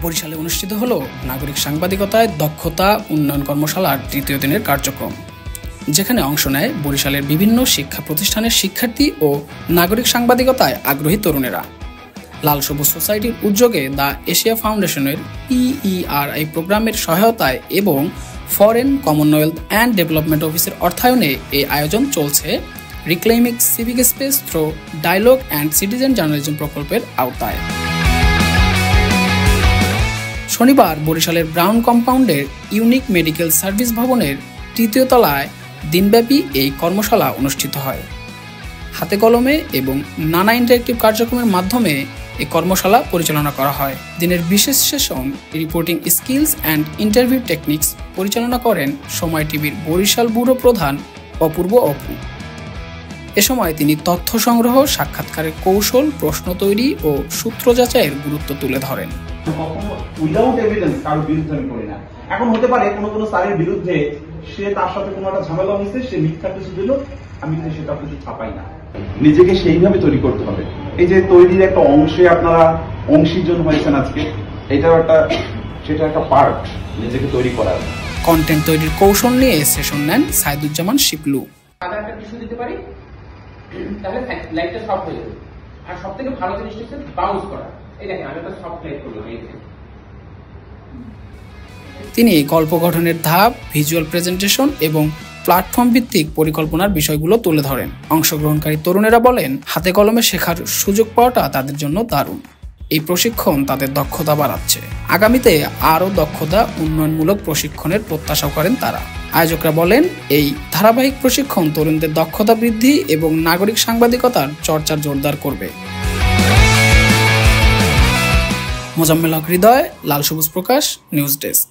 বরিশালে অনুষ্ঠিত হলো নাগরিক সাংবাদিকতায় দক্ষতা উন্নয়ন কর্মশালার তৃতীয় দিনের কার্যক্রম, যেখানে অংশ নেয় বরিশালের বিভিন্ন শিক্ষা প্রতিষ্ঠানের শিক্ষার্থী ও নাগরিক সাংবাদিকতায় আগ্রহী তরুণেরা। লাল সবুজ সোসাইটির উদ্যোগে দ্য এশিয়া ফাউন্ডেশনের PERI প্রোগ্রামের সহায়তায় এবং ফরেন কমনওয়েলথ অ্যান্ড ডেভেলপমেন্ট অফিসের অর্থায়নে এই আয়োজন চলছে reclaiming civic space through dialogue and citizen journalism প্রকল্পের আওতায়। শনিবার বরিশালের ব্রাউন কম্পাউন্ডের ইউনিক মেডিকেল সার্ভিস ভবনের তৃতীয় তলায় দিনব্যাপী এই কর্মশালা অনুষ্ঠিত হয়। হাতে কলমে এবং নানা ইন্টারেক্টিভ কার্যক্রমের মাধ্যমে এই কর্মশালা পরিচালনা করা হয়। দিনের বিশেষ session reporting skills and interview techniques পরিচালনা করেন সময় টিভির বরিশাল ব্যুরো প্রধান অপূর্ব অপু। এ সময় তিনি তথ্য সংগ্রহ, সাক্ষাৎকারের কৌশল, প্রশ্ন তৈরি ও সূত্র যাচাইয়ের গুরুত্ব তুলে ধরেন। উইদাউট এভিডেন্স কারোর বিরুদ্ধে আমি করি না। এখন হতে পারে কোনো স্যারের বিরুদ্ধে সে তার সাথে কোনো একটা ঝামেলা হয়েছে, সে মিথ্যা কিছু দিল, আমি সেটা কিছু ছাপাই না। নিজেকে সেইভাবে তৈরি করতে হবে। এই যে তৈরির একটা অংশে আপনারা অংশীজন হয়েছেন আজকে, সেটা একটা পার্ট নিজেকে তৈরি করার। কন্টেন্ট তৈরির কৌশল নিয়ে সেশন নেন সাইদুজ্জামান শিপলু। একটা কিছু দিতে পারি তাহলে লাইটটা সফট হয়ে যাবে। আর সব থেকে ভালো জিনিসটা হচ্ছে বাউন্স করা। এই দেখেন আমি একটা সফট লাইট করলাম। তিনি গল্প গঠনের ধাপ, ভিজুয়াল প্রেজেন্টেশন এবং প্ল্যাটফর্ম ভিত্তিক পরিকল্পনার বিষয়গুলো তুলে ধরেন। অংশগ্রহণকারী তরুণেরা বলেন, হাতে কলমে শেখার সুযোগ পাওয়াটা তাদের জন্য দারুণ। এই প্রশিক্ষণ তাদের দক্ষতা বাড়াচ্ছে। আগামীতে আরও দক্ষতা উন্নয়নমূলক প্রশিক্ষণের প্রত্যাশা করেন তারা। আয়োজকরা বলেন, এই ধারাবাহিক প্রশিক্ষণ তরুণদের দক্ষতা বৃদ্ধি এবং নাগরিক সাংবাদিকতার চর্চা জোরদার করবে। মোজাম্মেল হক হৃদয়, লাল সবুজ প্রকাশ, নিউজ ডেস্ক।